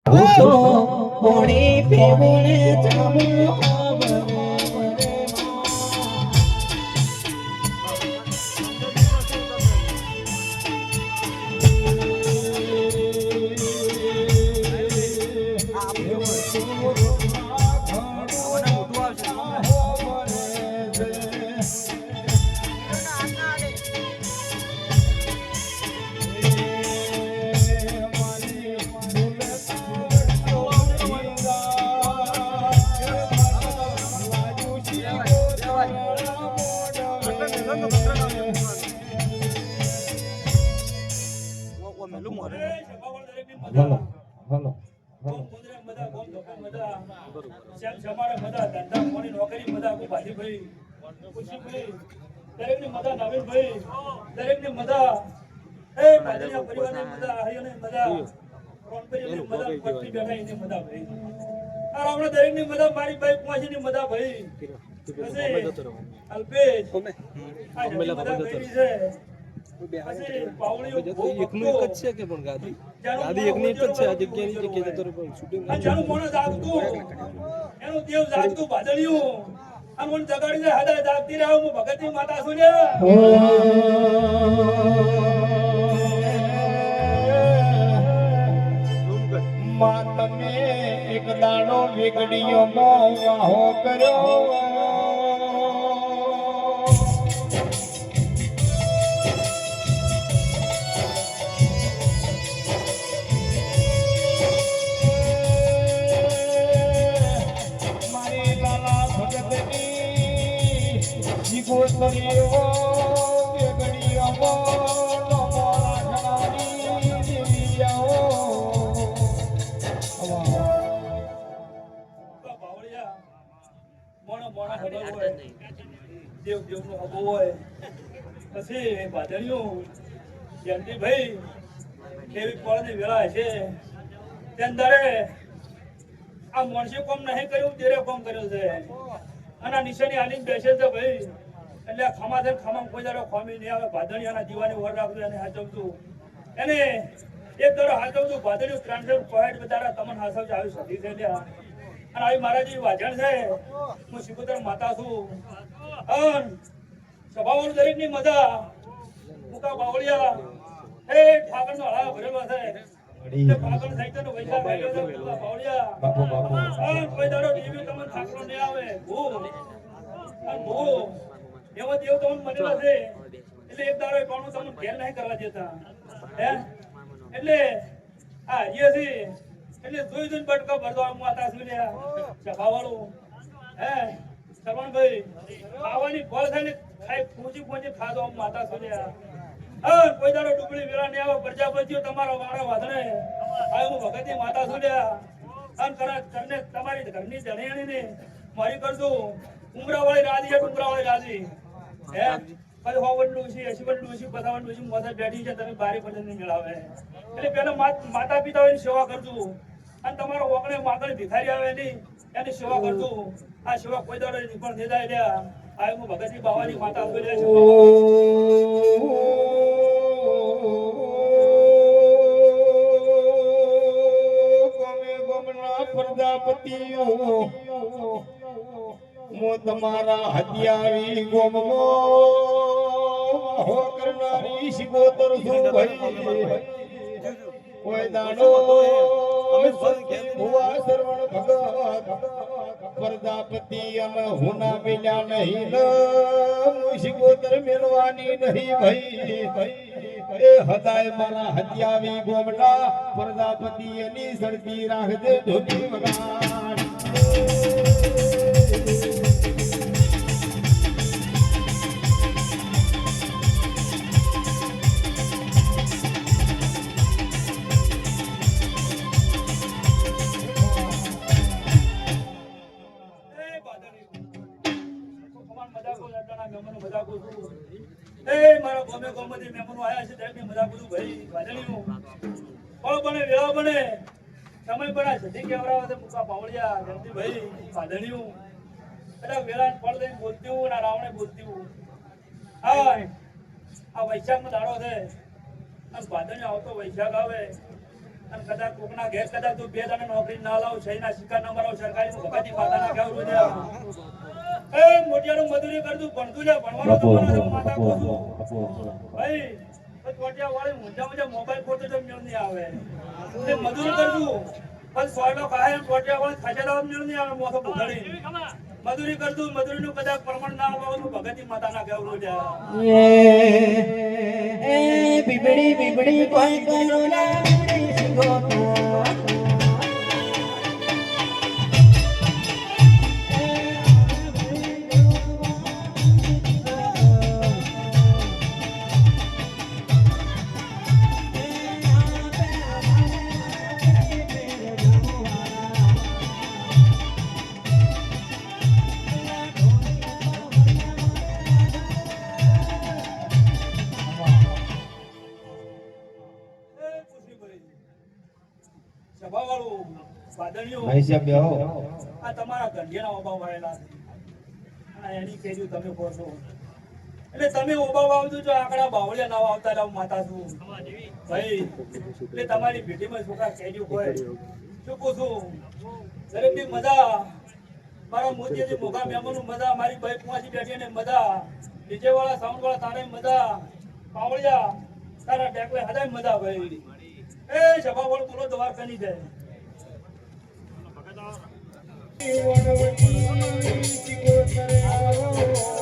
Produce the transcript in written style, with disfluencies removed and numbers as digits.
તો કોણી પીવણે જામો તમે એક દાડો વેગડીઓ વાહો કર્યો મારી લાલા ભગતની જીગોતરીઓ વેગડીઓ દેવ દેવનો હબો હોય પછી ભાદણિયું જયંતિભાઈ કેવી પડની વેળા છે તેમ તારે આ મોણસે કોમ નહીં કર્યું તેરે કોમ કર્યું છે અને નિશાની આલીને બેસે છે ભાઈ એટલે ખામા છે ખામા કોઈ દાડો ખામી નહીં આવે ભાદણિયાના દીવાની વર રાખજો એને હાચવતું એને એક દાડો હાચવતું ભાદણિયું 360 બધારા તમને હાચવજો આવી સધી છે ત્યાં અને આવી મારા જે વાજણ છે હું શિકોતર માતા છું અન સભાવાળું દરેક ની મજા મુકા બાવળિયા એ ઠાકર નો હળા ભરેલો છે એટલે ઠાકર સાહિત્ય નો વૈશાખ આવ્યો છે બાવળિયા બાપુ બાપુ અન કોઈ દાડો દેવી તમને ઠાકરો ને આવે ભૂ અન ભૂ એવો દેવ તમને મળેલો છે એટલે એક દાડો કોણું તમને ઘેર નહીં કરવા દેતા હે એટલે આ જે છે એટલે જોઈ જોઈને બટકા ભરવા માતા સુન્યા સભાવાળું હે સરવણભાઈ ખાવાની ફળ થાય ને ખાઈ પૂછી ખાધો માતા સુન્યા હા કોઈ દાડો ડુબળી વેળા ને આવો પ્રજાપતિઓ તમારો વાળા વાધણે આ હું ભગતની માતા સુન્યા અન કરને તમારી ઘરની જણેણી ને મારી કરજો ઉમરાવાળી રાજી છે ઉમરાવાળી રાજી હે કઈ હોવડનું છે અશીવડનું છે બધાવડનું છે મોઢે બેઠી છે તમે બારી પર મેળાવે એટલે પેલા માતા પિતાઓની સેવા કરજો અને તમારો ઓગણે માગણ ભિખારી આવે નહીં એની સેવા કરજો આ સેવા કોઈ દાડો નિપણ થઈ જાય લ્યા આ હું ભગતજી બાવાની માતા બોલે છે ગમે ગમના પ્રજાપતિઓ મો તમારા હદિયાવી ગોમો હો કરનારી શિકોતર છું ભાઈ કોઈ દાડો અમે ભુવા સરવણ ભગત પ્રજાપતિ અમે હુના બેલ્યા નહીં શિકોતર મેળવાની નહીં ભાઈ એ હદાય મારા હત્યાવી ગોમડા પ્રજાપતિ એની સડતી રાખજે ધોતી વગાડ વૈશાખ નો દાડો છે ભાદણી આવતો વૈશાખ આવે અને કદાચ કોકના ઘેર કદાચ તું 2 દાડા નોકરી ના લાવ સહીના સિક્કા નંબર આવ સરકારી ભગતી માતાના કેવરું છે એ મોટિયાનું મજૂરી કરતું ભણતું છે ભણવાનો તમારો માતા કોશું ભાઈ તો ટોટિયા વાળી ઊંઝા મોબાઈલ ફોટો તો મેળ નહીં આવે તે મજૂરી કરતું પણ સોયલો ખાય ટોટિયા વાળી ખાજેલા મેળ નહીં આવે મોસો બુઘડી મજૂરી કરતું મજૂરીનું કદાચ પ્રમાણ ના આવે તો ભગતી માતાના કેવરું છે એ બીબડી બીબડી કોઈ કરો ના બીબડી શીખો સભાવાળું વાદળીઓ ભાઈ સાહેબ બેહો આ તમારા ગંઢિયાના ઓબા વાળેલા અને એની કેજુ તમે કહો છો એટલે તમે ઓબા વાવજો જો આકડા બાવળિયા ના વાવતા જાવ માતા છું ભાઈ એટલે તમારી ભેટીમાં છોકરા કેજુ હોય શું કહું છું દરેકની મજા મારા મોતીજી મોગા મહેમાનનું મજા મારી ભાઈ કુવાસી બેઠીને મજા ડીજે વાળા સાઉન્ડ વાળા તારે મજા બાવળિયા તારા ટેકવે હજાર મજા ભાઈ એ સભાવાળું બોલો દ્વારકાની જાય વનવતી ચિકો કરે આવો